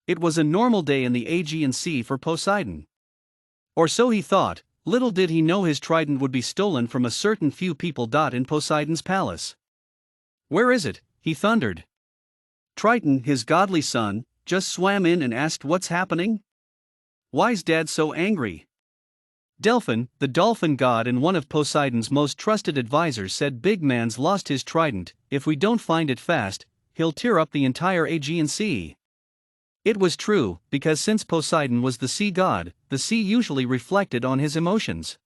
It was a normal day in the Aegean Sea for Poseidon. Or so he thought, little did he know his trident would be stolen from a certain few people. In Poseidon's palace. "Where is it?" he thundered. Triton, his godly son, just swam in and asked what's happening. "Why's Dad so angry?" Delphin, the dolphin god and one of Poseidon's most trusted advisors, said, "Big man's lost his trident. If we don't find it fast, he'll tear up the entire Aegean Sea." It was true, because since Poseidon was the sea god, the sea usually reflected on his emotions.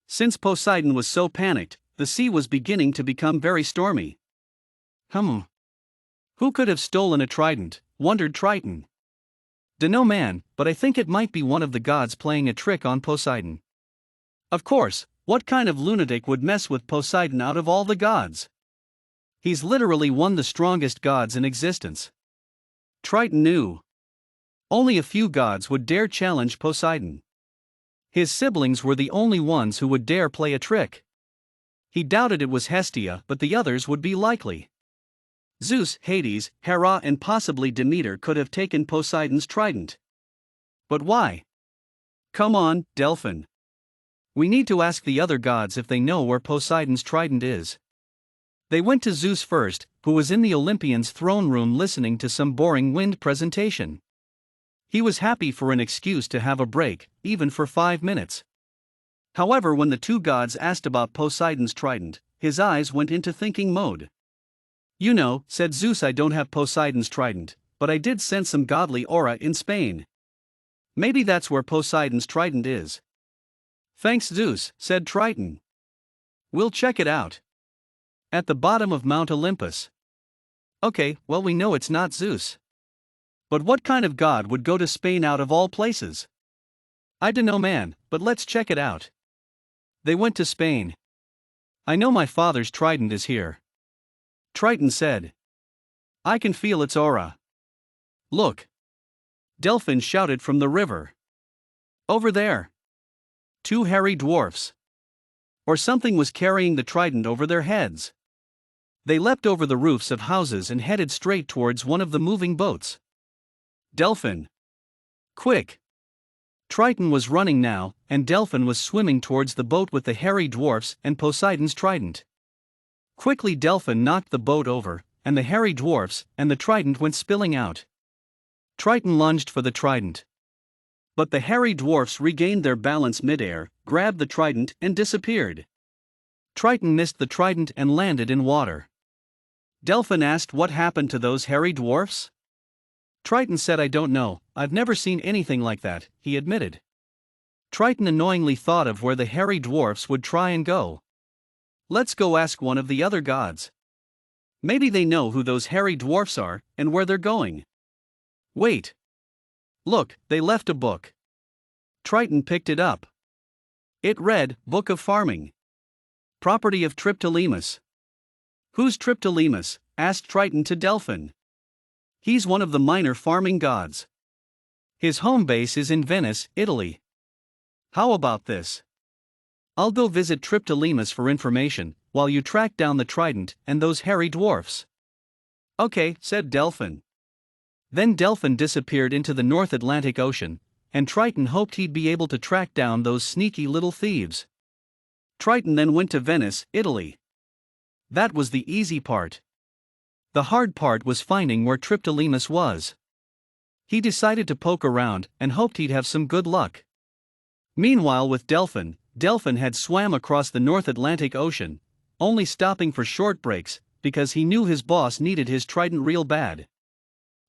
Since Poseidon was so panicked, the sea was beginning to become very stormy. Who could have stolen a trident, wondered Triton. "Dunno, man, but I think it might be one of the gods playing a trick on Poseidon." Of course, what kind of lunatic would mess with Poseidon out of all the gods? He's literally one of the strongest gods in existence. Triton knew. Only a few gods would dare challenge Poseidon. His siblings were the only ones who would dare play a trick. He doubted it was Hestia, but the others would be likely. Zeus, Hades, Hera, and possibly Demeter could have taken Poseidon's trident. But why? Come on, Delphin. We need to ask the other gods if they know where Poseidon's trident is. They went to Zeus first, who was in the Olympian's throne room listening to some boring wind presentation. He was happy for an excuse to have a break, even for 5 minutes. However, when the two gods asked about Poseidon's trident, his eyes went into thinking mode. "You know," said Zeus, "I don't have Poseidon's trident, but I did sense some godly aura in Spain. Maybe that's where Poseidon's trident is." "Thanks, Zeus," said Triton. "We'll check it out." "At the bottom of Mount Olympus." "Okay, well, we know it's not Zeus. But what kind of god would go to Spain out of all places?" "I dunno, man, but let's check it out." They went to Spain. "I know my father's trident is here," Triton said. "I can feel its aura." "Look!" Delphin shouted from the river. "Over there! 2 hairy dwarfs." Or something was carrying the trident over their heads. They leapt over the roofs of houses and headed straight towards one of the moving boats. "Delphin! Quick!" Triton was running now, and Delphin was swimming towards the boat with the hairy dwarfs and Poseidon's trident. Quickly Delphin knocked the boat over, and the hairy dwarfs and the trident went spilling out. Triton lunged for the trident. But the hairy dwarfs regained their balance midair, grabbed the trident, and disappeared. Triton missed the trident and landed in water. Delphin asked what happened to those hairy dwarfs. Triton said, "I don't know, I've never seen anything like that," he admitted. Triton annoyingly thought of where the hairy dwarfs would try and go. "Let's go ask one of the other gods. Maybe they know who those hairy dwarfs are and where they're going." "Wait. Look, they left a book." Triton picked it up. It read, "Book of Farming. Property of Triptolemus." "Who's Triptolemus?" asked Triton to Delphin. "He's one of the minor farming gods. His home base is in Venice, Italy. How about this? I'll go visit Triptolemus for information, while you track down the trident and those hairy dwarfs." "Okay," said Delphin. Then Delphin disappeared into the North Atlantic Ocean, and Triton hoped he'd be able to track down those sneaky little thieves. Triton then went to Venice, Italy. That was the easy part. The hard part was finding where Triptolemus was. He decided to poke around and hoped he'd have some good luck. Meanwhile, with Delphin, Delphin had swam across the North Atlantic Ocean, only stopping for short breaks, because he knew his boss needed his trident real bad.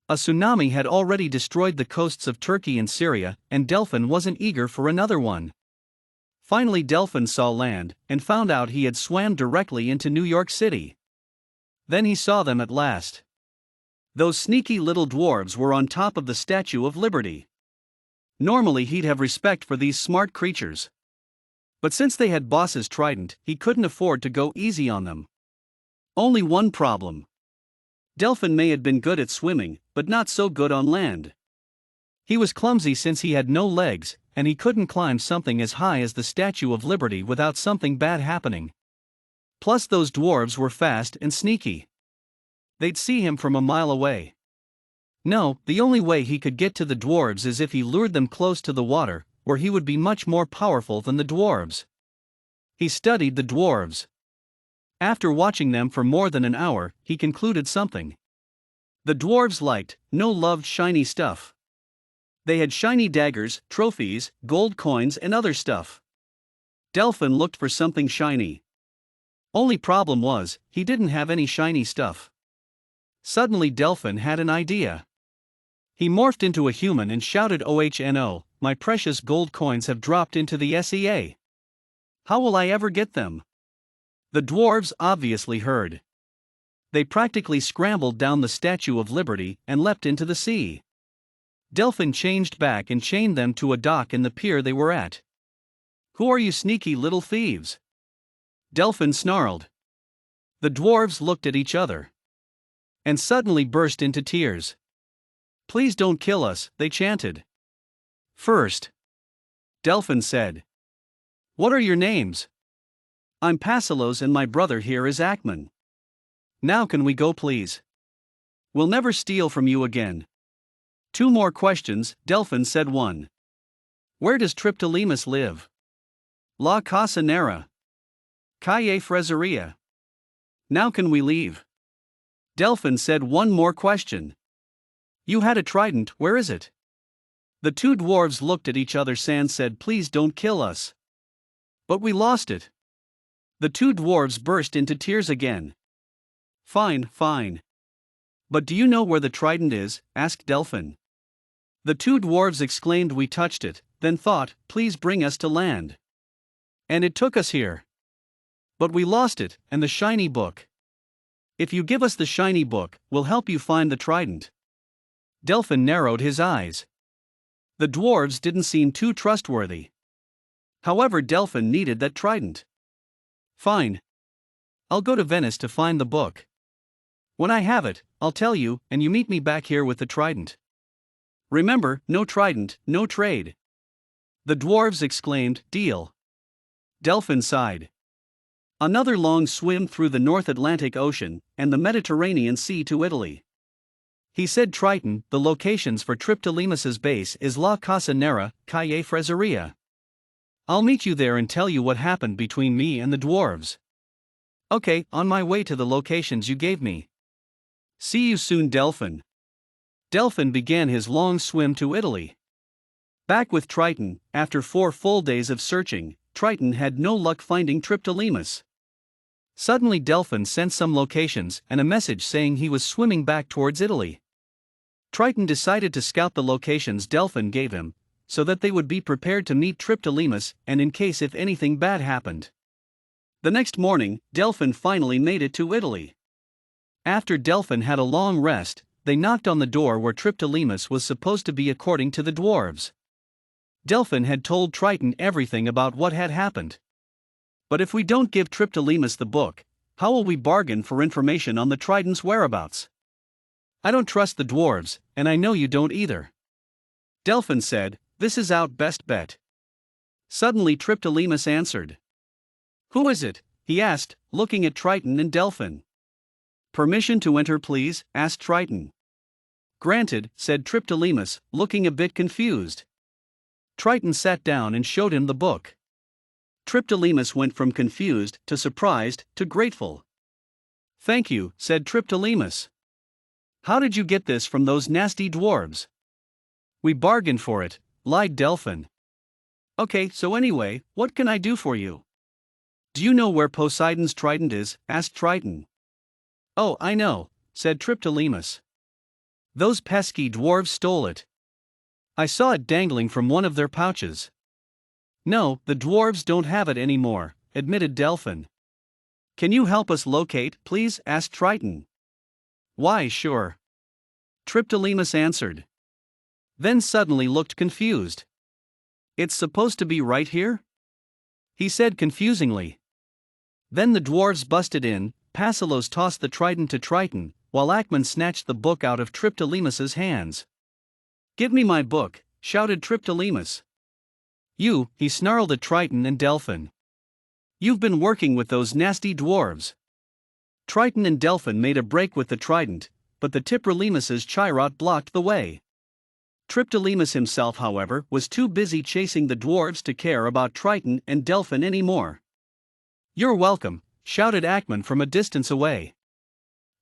A tsunami had already destroyed the coasts of Turkey and Syria, and Delphin wasn't eager for another one. Finally, Delphin saw land, and found out he had swam directly into New York City. Then he saw them at last. Those sneaky little dwarves were on top of the Statue of Liberty. Normally he'd have respect for these smart creatures. But since they had boss's trident, he couldn't afford to go easy on them. Only one problem. Delphin may have been good at swimming, but not so good on land. He was clumsy since he had no legs, and he couldn't climb something as high as the Statue of Liberty without something bad happening. Plus those dwarves were fast and sneaky. They'd see him from a mile away. No, the only way he could get to the dwarves is if he lured them close to the water, where he would be much more powerful than the dwarves. He studied the dwarves. After watching them for more than an hour, he concluded something. The dwarves loved shiny stuff. They had shiny daggers, trophies, gold coins, and other stuff. Delphin looked for something shiny. Only problem was, he didn't have any shiny stuff. Suddenly Delphin had an idea. He morphed into a human and shouted, "Oh no, my precious gold coins have dropped into the sea. How will I ever get them?" The dwarves obviously heard. They practically scrambled down the Statue of Liberty and leapt into the sea. Delphin changed back and chained them to a dock in the pier they were at. "Who are you sneaky little thieves?" Delphin snarled. The dwarves looked at each other and suddenly burst into tears. "Please don't kill us," they chanted. "First," Delphin said, "what are your names?" "I'm Pasilos and my brother here is Ackman." "Now can we go please? We'll never steal from you again." "Two more questions," Delphin said. "One. Where does Triptolemus live?" "La Casa Nera. Calle Freseria." "Now can we leave?" Delphin said. "One more question. You had a trident, where is it?" The two dwarves looked at each other. Sans said, "Please don't kill us." "But we lost it." The two dwarves burst into tears again. Fine. But do you know where the trident is?" asked Delphin. The two dwarves exclaimed, "We touched it, then thought, please bring us to land. And it took us here. But we lost it, and the shiny book. If you give us the shiny book, we'll help you find the trident." Delphin narrowed his eyes. The dwarves didn't seem too trustworthy. However, Delphin needed that trident. "Fine. I'll go to Venice to find the book. When I have it, I'll tell you, and you meet me back here with the trident. Remember, no trident, no trade." The dwarves exclaimed, "Deal." Delphin sighed. Another long swim through the North Atlantic Ocean and the Mediterranean Sea to Italy. He said, "Triton, the locations for Triptolemus's base is La Casa Nera, Calle Freseria. I'll meet you there and tell you what happened between me and the dwarves." "Okay, on my way to the locations you gave me. See you soon, Delphin." Delphin began his long swim to Italy. Back with Triton, after 4 full days of searching, Triton had no luck finding Triptolemus. Suddenly Delphin sent some locations and a message saying he was swimming back towards Italy. Triton decided to scout the locations Delphin gave him, so that they would be prepared to meet Triptolemus and in case if anything bad happened. The next morning, Delphin finally made it to Italy. After Delphin had a long rest, they knocked on the door where Triptolemus was supposed to be according to the dwarves. Delphin had told Triton everything about what had happened. "But if we don't give Triptolemus the book, how will we bargain for information on the trident's whereabouts? I don't trust the dwarves, and I know you don't either." Delphin said, "This is our best bet." Suddenly Triptolemus answered. "Who is it?" he asked, looking at Triton and Delphin. "Permission to enter, please?" asked Triton. "Granted," said Triptolemus, looking a bit confused. Triton sat down and showed him the book. Triptolemus went from confused to surprised to grateful. "Thank you," said Triptolemus. "How did you get this from those nasty dwarves?" "We bargained for it," lied Delphin. "Okay, so anyway, what can I do for you?" "Do you know where Poseidon's trident is?" asked Triton. "Oh, I know," said Triptolemus. "Those pesky dwarves stole it. I saw it dangling from one of their pouches." "No, the dwarves don't have it anymore," admitted Delphin. "Can you help us locate, please?" asked Triton. "Why, sure," Triptolemus answered. Then suddenly looked confused. "It's supposed to be right here?" he said confusingly. Then the dwarves busted in. Pasilos tossed the trident to Triton, while Ackman snatched the book out of Triptolemus's hands. "Give me my book," shouted Triptolemus. "You," he snarled at Triton and Delphin. "You've been working with those nasty dwarves." Triton and Delphin made a break with the trident, but the Triptolemus's chariot blocked the way. Triptolemus himself, however, was too busy chasing the dwarves to care about Triton and Delphin anymore. "You're welcome," shouted Acmon from a distance away.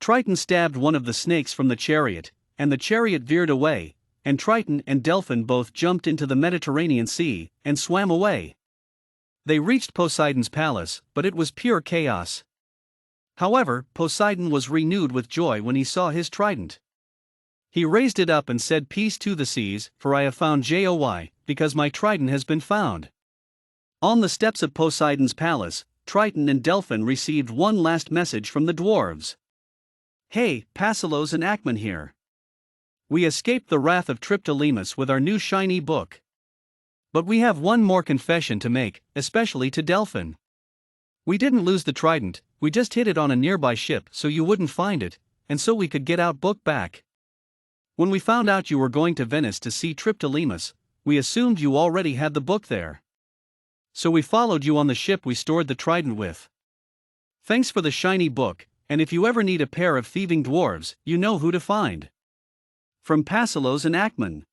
Triton stabbed one of the snakes from the chariot, and the chariot veered away, and Triton and Delphin both jumped into the Mediterranean Sea and swam away. They reached Poseidon's palace, but it was pure chaos. However, Poseidon was renewed with joy when he saw his trident. He raised it up and said, "Peace to the seas, for I have found Joy, because my trident has been found." On the steps of Poseidon's palace, Triton and Delphin received one last message from the dwarves. "Hey, Pasilos and Acmon here. We escaped the wrath of Triptolemus with our new shiny book. But we have one more confession to make, especially to Delphin. We didn't lose the trident, we just hid it on a nearby ship so you wouldn't find it, and so we could get our book back. When we found out you were going to Venice to see Triptolemus, we assumed you already had the book there. So we followed you on the ship we stored the trident with. Thanks for the shiny book, and if you ever need a pair of thieving dwarves, you know who to find." From Pasilos and Acmon.